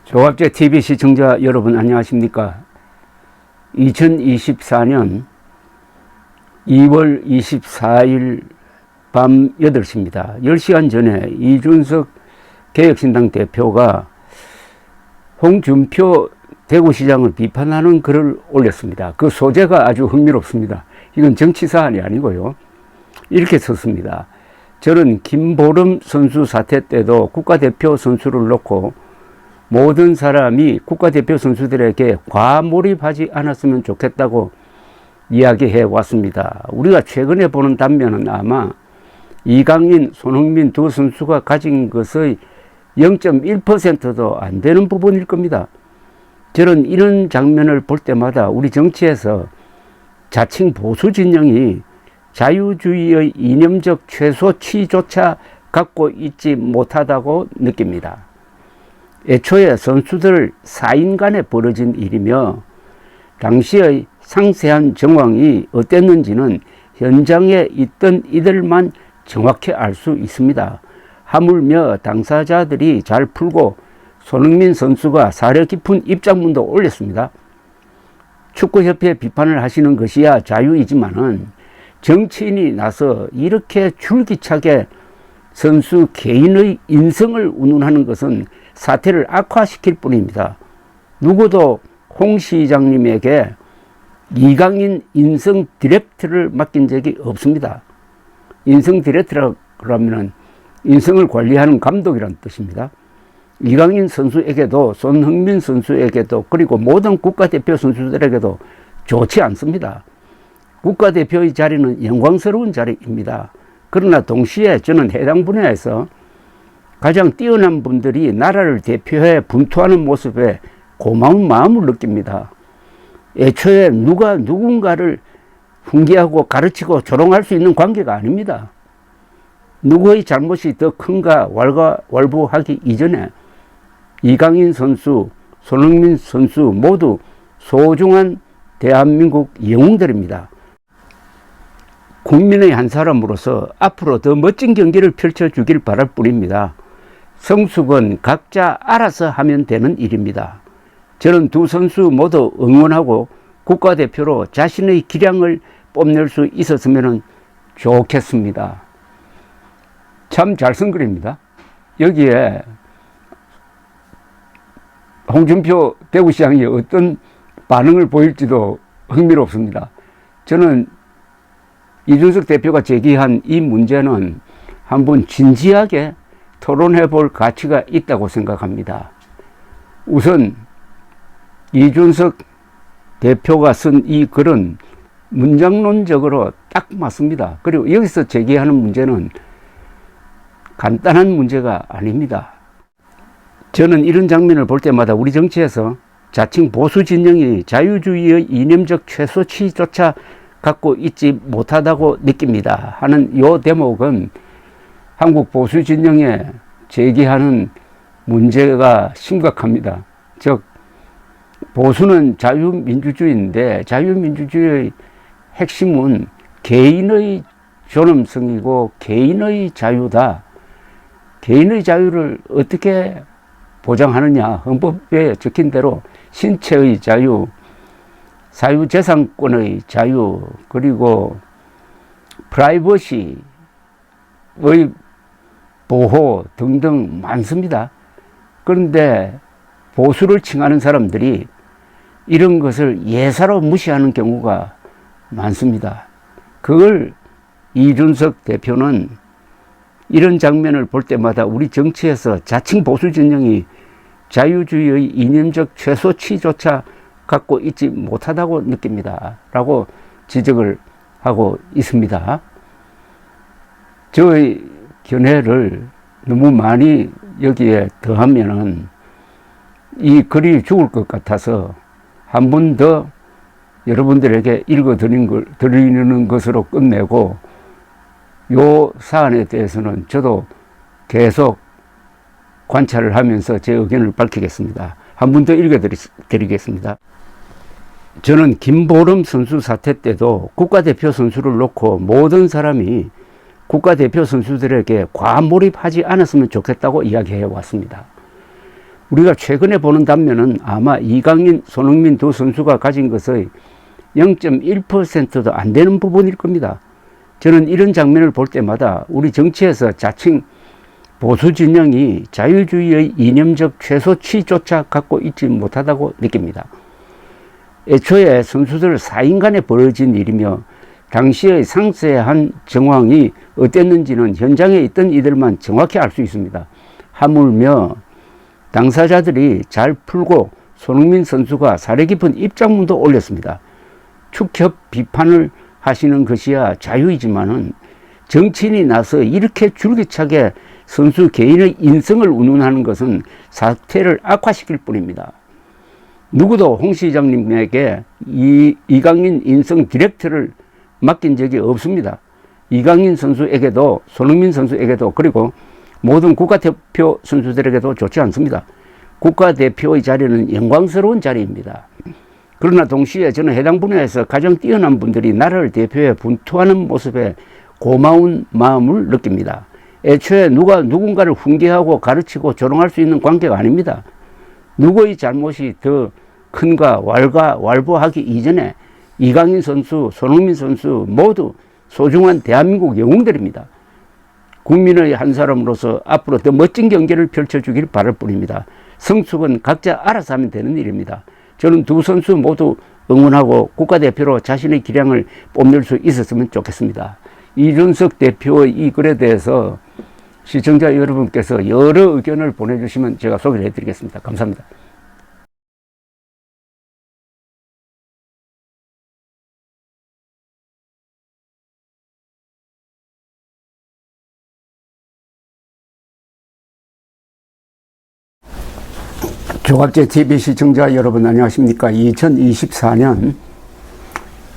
조갑제 TV 시청자 여러분 안녕하십니까? 2024년 2월 24일 밤 8시입니다. 10시간 전에 이준석 개혁신당 대표가 홍준표 대구시장을 비판하는 글을 올렸습니다. 그 소재가 아주 흥미롭습니다. 이건 정치 사안이 아니고요. 이렇게 썼습니다. 저는 김보름 선수 사태 때도 국가대표 선수를 놓고 모든 사람이 국가대표 선수들에게 과몰입하지 않았으면 좋겠다고 이야기해 왔습니다. 우리가 최근에 보는 단면은 아마 이강인, 손흥민 두 선수가 가진 것의 0.1%도 안 되는 부분일 겁니다. 저는 이런 장면을 볼 때마다 우리 정치에서 자칭 보수 진영이 자유주의의 이념적 최소치조차 갖고 있지 못하다고 느낍니다. 애초에 선수들 4인 간에 벌어진 일이며 당시의 상세한 정황이 어땠는지는 현장에 있던 이들만 정확히 알 수 있습니다. 하물며 당사자들이 잘 풀고 손흥민 선수가 사려 깊은 입장문도 올렸습니다. 축구협회 비판을 하시는 것이야 자유이지만은 정치인이 나서 이렇게 줄기차게 선수 개인의 인성을 운운하는 것은 사태를 악화시킬 뿐입니다. 누구도 홍 시장님에게 이강인 인성 디렉트를 맡긴 적이 없습니다. 인성 디렉트라면 인성을 관리하는 감독이라는 뜻입니다. 이강인 선수에게도 손흥민 선수에게도 그리고 모든 국가대표 선수들에게도 좋지 않습니다. 국가대표의 자리는 영광스러운 자리입니다. 그러나 동시에 저는 해당 분야에서 가장 뛰어난 분들이 나라를 대표해 분투하는 모습에 고마운 마음을 느낍니다. 애초에 누가 누군가를 훈계하고 가르치고 조롱할 수 있는 관계가 아닙니다. 누구의 잘못이 더 큰가 왈가왈부하기 이전에 이강인 선수, 손흥민 선수 모두 소중한 대한민국 영웅들입니다. 국민의 한 사람으로서 앞으로 더 멋진 경기를 펼쳐주길 바랄 뿐입니다. 성숙은 각자 알아서 하면 되는 일입니다. 저는 두 선수 모두 응원하고 국가대표로 자신의 기량을 뽐낼 수 있었으면 좋겠습니다. 참 잘 쓴 글입니다. 여기에 홍준표 대구시장이 어떤 반응을 보일지도 흥미롭습니다. 저는 이준석 대표가 제기한 이 문제는 한번 진지하게 토론해 볼 가치가 있다고 생각합니다. 우선 이준석 대표가 쓴 이 글은 문장론적으로 딱 맞습니다. 그리고 여기서 제기하는 문제는 간단한 문제가 아닙니다. 저는 이런 장면을 볼 때마다 우리 정치에서 자칭 보수 진영이 자유주의의 이념적 최소치조차 갖고 있지 못하다고 느낍니다 하는 이 대목은 한국 보수 진영에 제기하는 문제가 심각합니다. 즉 보수는 자유민주주의인데 자유민주주의의 핵심은 개인의 존엄성이고 개인의 자유다. 개인의 자유를 어떻게 보장하느냐. 헌법에 적힌 대로 신체의 자유, 사유재산권의 자유, 그리고 프라이버시의 보호 등등 많습니다. 그런데 보수를 칭하는 사람들이 이런 것을 예사로 무시하는 경우가 많습니다. 그걸 이준석 대표는 이런 장면을 볼 때마다 우리 정치에서 자칭 보수 진영이 자유주의의 이념적 최소치조차 갖고 있지 못하다고 느낍니다 라고 지적을 하고 있습니다. 저의 견해를 너무 많이 여기에 더하면은 이 글이 죽을 것 같아서 한 번 더 여러분들에게 읽어드리는 것으로 끝내고 요 사안에 대해서는 저도 계속 관찰을 하면서 제 의견을 밝히겠습니다. 한 번 더 읽어드리겠습니다. 저는 김보름 선수 사태 때도 국가대표 선수를 놓고 모든 사람이 국가대표 선수들에게 과몰입하지 않았으면 좋겠다고 이야기해 왔습니다. 우리가 최근에 보는 단면은 아마 이강인, 손흥민 두 선수가 가진 것의 0.1%도 안 되는 부분일 겁니다. 저는 이런 장면을 볼 때마다 우리 정치에서 자칭 보수 진영이 자유주의의 이념적 최소치조차 갖고 있지 못하다고 느낍니다. 애초에 선수들 사인간에 벌어진 일이며 당시의 상세한 정황이 어땠는지는 현장에 있던 이들만 정확히 알 수 있습니다. 하물며 당사자들이 잘 풀고 손흥민 선수가 사려 깊은 입장문도 올렸습니다. 축협 비판을 하시는 것이야 자유이지만은 정치인이 나서 이렇게 줄기차게 선수 개인의 인성을 운운하는 것은 사태를 악화시킬 뿐입니다. 누구도 홍 시장님에게 이강인 인성 디렉터를 맡긴 적이 없습니다. 이강인 선수에게도 손흥민 선수에게도 그리고 모든 국가대표 선수들에게도 좋지 않습니다. 국가대표의 자리는 영광스러운 자리입니다. 그러나 동시에 저는 해당 분야에서 가장 뛰어난 분들이 나라를 대표해 분투하는 모습에 고마운 마음을 느낍니다. 애초에 누가 누군가를 훈계하고 가르치고 조롱할 수 있는 관계가 아닙니다. 누구의 잘못이 더 큰가 왈부하기 이전에 이강인 선수, 손흥민 선수 모두 소중한 대한민국 영웅들입니다. 국민의 한 사람으로서 앞으로 더 멋진 경기를 펼쳐주길 바랄 뿐입니다. 성숙은 각자 알아서 하면 되는 일입니다. 저는 두 선수 모두 응원하고 국가대표로 자신의 기량을 뽐낼 수 있었으면 좋겠습니다. 이준석 대표의 이 글에 대해서 시청자 여러분께서 여러 의견을 보내주시면 제가 소개를 해드리겠습니다. 감사합니다. 조갑제 TV 시청자 여러분 안녕하십니까. 2024년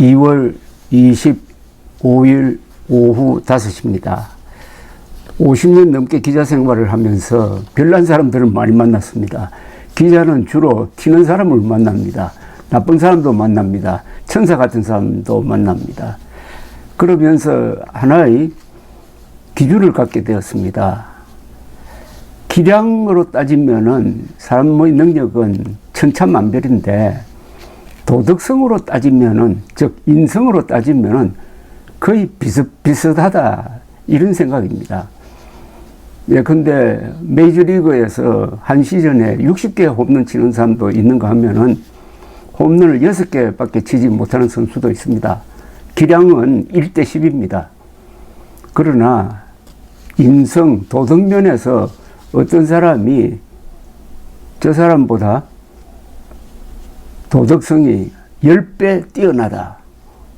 2월 25일 오후 5시입니다. 50년 넘게 기자 생활을 하면서 별난 사람들을 많이 만났습니다. 기자는 주로 튀는 사람을 만납니다. 나쁜 사람도 만납니다. 천사 같은 사람도 만납니다. 그러면서 하나의 기준을 갖게 되었습니다. 기량으로 따지면은 사람의 능력은 천차만별인데 도덕성으로 따지면은 즉 인성으로 따지면은 거의 비슷하다 이런 생각입니다. 예, 근데 메이저리그에서 한 시즌에 60개 홈런 치는 사람도 있는가 하면은 홈런을 6개밖에 치지 못하는 선수도 있습니다. 기량은 1대 10입니다. 그러나 인성, 도덕면에서 어떤 사람이 저 사람보다 도덕성이 10배 뛰어나다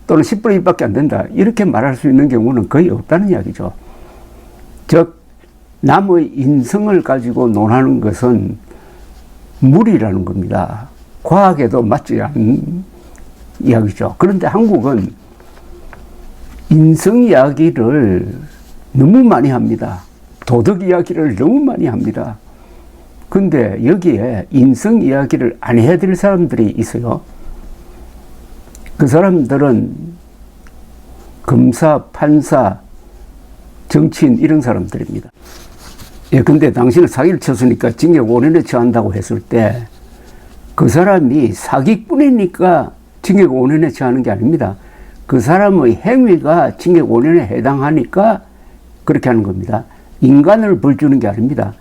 또는 10분의 1밖에 안 된다 이렇게 말할 수 있는 경우는 거의 없다는 이야기죠. 즉 남의 인성을 가지고 논하는 것은 무리라는 겁니다. 과학에도 맞지 않는 이야기죠. 그런데 한국은 인성 이야기를 너무 많이 합니다. 도덕 이야기를 너무 많이 합니다. 근데 여기에 인성 이야기를 안 해야 될 사람들이 있어요. 그 사람들은 검사, 판사, 정치인 이런 사람들입니다. 예, 근데 당신은 사기를 쳤으니까 징역 5년에 처한다고 했을 때 그 사람이 사기꾼이니까 징역 5년에 처하는 게 아닙니다. 그 사람의 행위가 징역 5년에 해당하니까 그렇게 하는 겁니다. 인간을 벌 주는 게 아닙니다.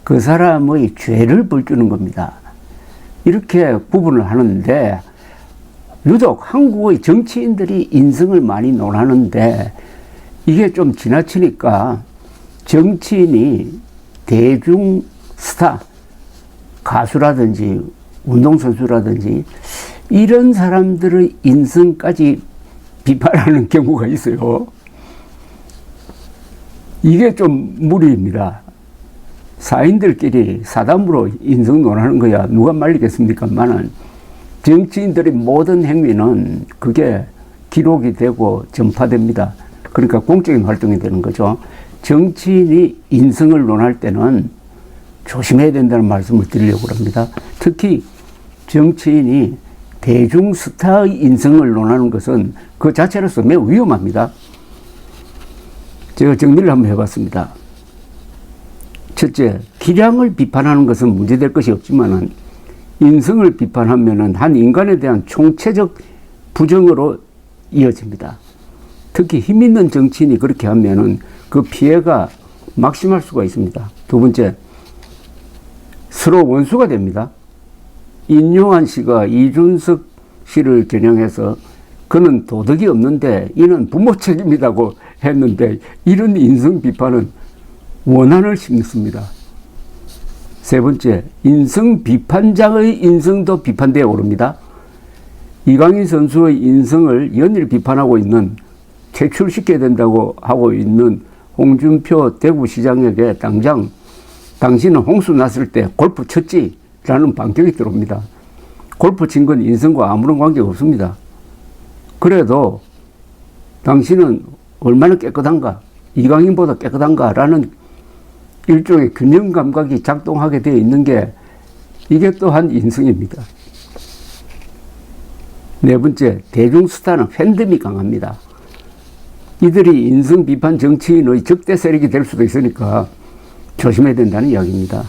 그 사람의 죄를 벌 주는 겁니다. 이렇게 구분을 하는데 유독 한국의 정치인들이 인성을 많이 논하는데 이게 좀 지나치니까 정치인이 대중 스타, 가수라든지 운동선수라든지 이런 사람들의 인성까지 비판하는 경우가 있어요. 이게 좀 무리입니다. 사인들끼리 사담으로 인성 논하는 거야 누가 말리겠습니까만은 정치인들의 모든 행위는 그게 기록이 되고 전파됩니다. 그러니까 공적인 활동이 되는 거죠. 정치인이 인성을 논할 때는 조심해야 된다는 말씀을 드리려고 합니다. 특히 정치인이 대중 스타의 인성을 논하는 것은 그 자체로서 매우 위험합니다. 제가 정리를 한번 해봤습니다. 첫째, 기량을 비판하는 것은 문제될 것이 없지만은 인성을 비판하면은 한 인간에 대한 총체적 부정으로 이어집니다. 특히 힘 있는 정치인이 그렇게 하면은 그 피해가 막심할 수가 있습니다. 두 번째, 서로 원수가 됩니다. 인요한 씨가 이준석 씨를 겨냥해서 그는 도덕이 없는데 이는 부모 책임이라고 했는데 이런 인성 비판은 원한을 심습니다. 세 번째, 인성 비판자의 인성도 비판대에 오릅니다. 이강인 선수의 인성을 연일 비판하고 있는, 퇴출시켜야 된다고 하고 있는 홍준표 대구시장에게 당장 당신은 홍수 났을 때 골프 쳤지? 라는 반격이 들어옵니다. 골프 친 건 인성과 아무런 관계가 없습니다. 그래도 당신은 얼마나 깨끗한가? 이강인보다 깨끗한가? 라는 일종의 균형 감각이 작동하게 되어 있는 게 이게 또한 인성입니다. 네 번째, 대중스타는 팬덤이 강합니다. 이들이 인성 비판 정치인의 적대 세력이 될 수도 있으니까 조심해야 된다는 이야기입니다.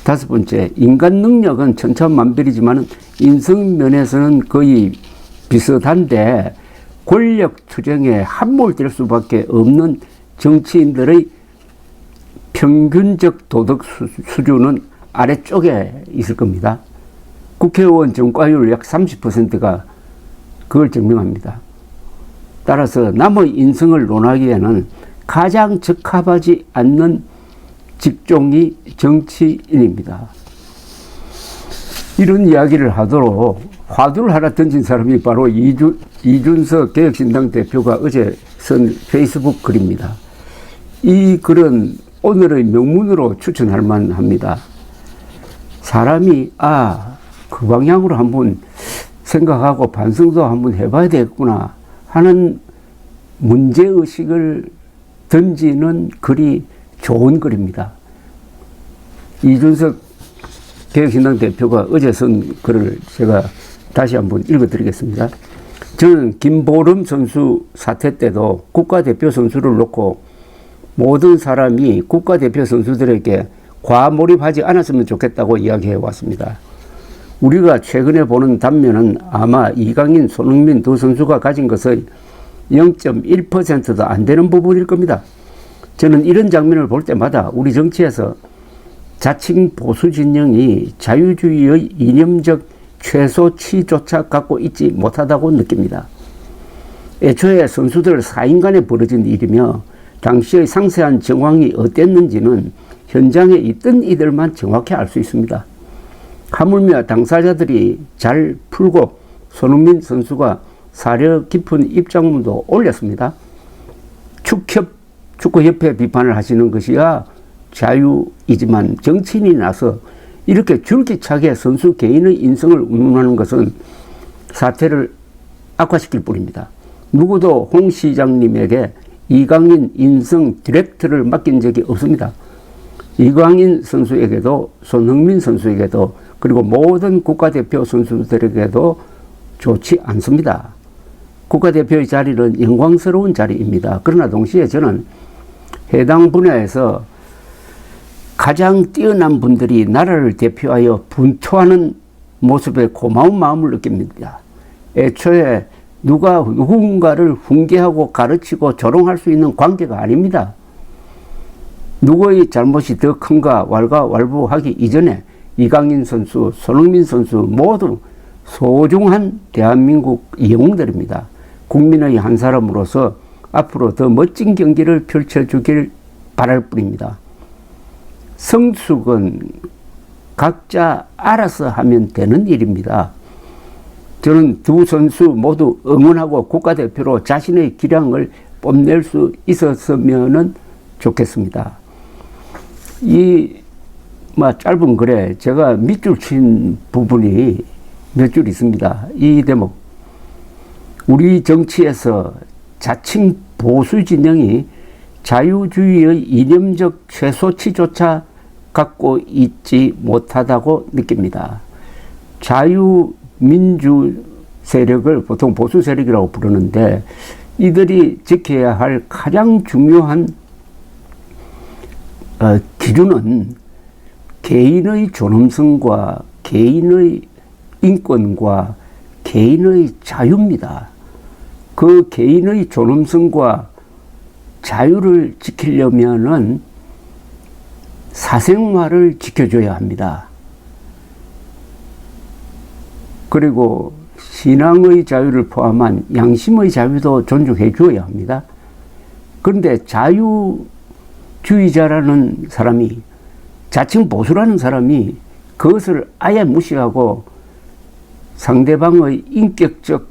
다섯 번째, 인간 능력은 천차만별이지만 인성 면에서는 거의 비슷한데 권력 투쟁에 함몰될 수밖에 없는 정치인들의 평균적 도덕 수준은 아래쪽에 있을 겁니다. 국회의원 전과율 약 30%가 그걸 증명합니다. 따라서 남의 인성을 논하기에는 가장 적합하지 않는 직종이 정치인입니다. 이런 이야기를 하도록 화두를 하나 던진 사람이 바로 이준석 개혁신당 대표가 어제 쓴 페이스북 글입니다. 이 글은 오늘의 명문으로 추천할 만합니다. 사람이 그 방향으로 한번 생각하고 반성도 한번 해봐야 되겠구나 하는 문제의식을 던지는 글이 좋은 글입니다. 이준석 개혁신당 대표가 어제 쓴 글을 제가 다시 한번 읽어드리겠습니다. 저는 김보름 선수 사태 때도 국가대표 선수를 놓고 모든 사람이 국가대표 선수들에게 과몰입하지 않았으면 좋겠다고 이야기해 왔습니다. 우리가 최근에 보는 단면은 아마 이강인, 손흥민 두 선수가 가진 것의 0.1%도 안 되는 부분일 겁니다. 저는 이런 장면을 볼 때마다 우리 정치에서 자칭 보수 진영이 자유주의의 이념적 최소치조차 갖고 있지 못하다고 느낍니다. 애초에 선수들 사인간에 벌어진 일이며 당시의 상세한 정황이 어땠는지는 현장에 있던 이들만 정확히 알 수 있습니다. 하물며 당사자들이 잘 풀고 손흥민 선수가 사려 깊은 입장문도 올렸습니다. 축구협회 비판을 하시는 것이야 자유이지만 정치인이 나서 이렇게 줄기차게 선수 개인의 인성을 운운하는 것은 사태를 악화시킬 뿐입니다. 누구도 홍 시장님에게 이강인 인성 디렉트를 맡긴 적이 없습니다. 이강인 선수에게도 손흥민 선수에게도 그리고 모든 국가대표 선수들에게도 좋지 않습니다. 국가대표의 자리는 영광스러운 자리입니다. 그러나 동시에 저는 해당 분야에서 가장 뛰어난 분들이 나라를 대표하여 분투하는 모습에 고마운 마음을 느낍니다. 애초에 누군가를 훈계하고 가르치고 조롱할 수 있는 관계가 아닙니다. 누구의 잘못이 더 큰가 왈가왈부하기 이전에 이강인 선수, 손흥민 선수 모두 소중한 대한민국 영웅들입니다. 국민의 한 사람으로서 앞으로 더 멋진 경기를 펼쳐주길 바랄 뿐입니다. 성숙은 각자 알아서 하면 되는 일입니다. 저는 두 선수 모두 응원하고 국가대표로 자신의 기량을 뽐낼 수 있었으면 좋겠습니다. 이 짧은 글에 제가 밑줄 친 부분이 몇 줄 있습니다. 이 대목, 우리 정치에서 자칭 보수 진영이 자유주의의 이념적 최소치조차 갖고 있지 못하다고 느낍니다. 자유민주 세력을 보통 보수 세력이라고 부르는데 이들이 지켜야 할 가장 중요한 기준은 개인의 존엄성과 개인의 인권과 개인의 자유입니다. 그 개인의 존엄성과 자유를 지키려면은 사생활을 지켜줘야 합니다. 그리고 신앙의 자유를 포함한 양심의 자유도 존중해 줘야 합니다. 그런데 자유주의자라는 사람이, 자칭 보수라는 사람이 그것을 아예 무시하고 상대방의 인격적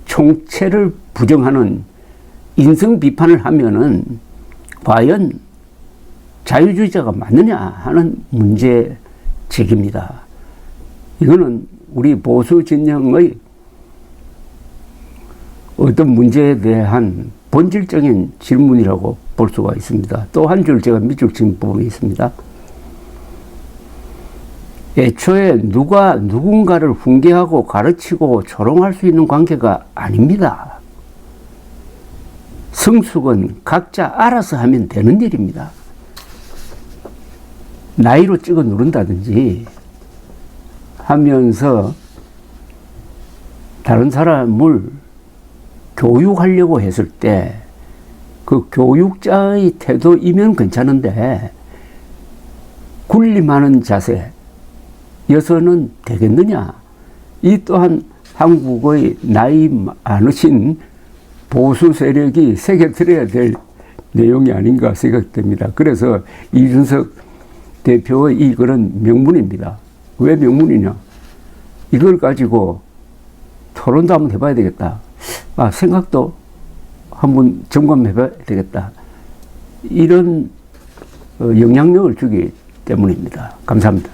총체를 부정하는 인성 비판을 하면은 과연 자유주의자가 맞느냐 하는 문제제기입니다. 이거는 우리 보수 진영의 어떤 문제에 대한 본질적인 질문이라고 볼 수가 있습니다. 또 한 줄 제가 밑줄 친 부분이 있습니다. 애초에 누가 누군가를 훈계하고 가르치고 조롱할 수 있는 관계가 아닙니다. 성숙은 각자 알아서 하면 되는 일입니다. 나이로 찍어 누른다든지 하면서 다른 사람을 교육하려고 했을 때 그 교육자의 태도이면 괜찮은데 군림하는 자세여서는 되겠느냐? 이 또한 한국의 나이 많으신 보수 세력이 새겨들어야 될 내용이 아닌가 생각됩니다. 그래서 이준석 대표의 이 글은 명문입니다. 왜 명문이냐? 이걸 가지고 토론도 한번 해봐야 되겠다. 생각도 한번 점검해봐야 되겠다. 이런 영향력을 주기 때문입니다. 감사합니다.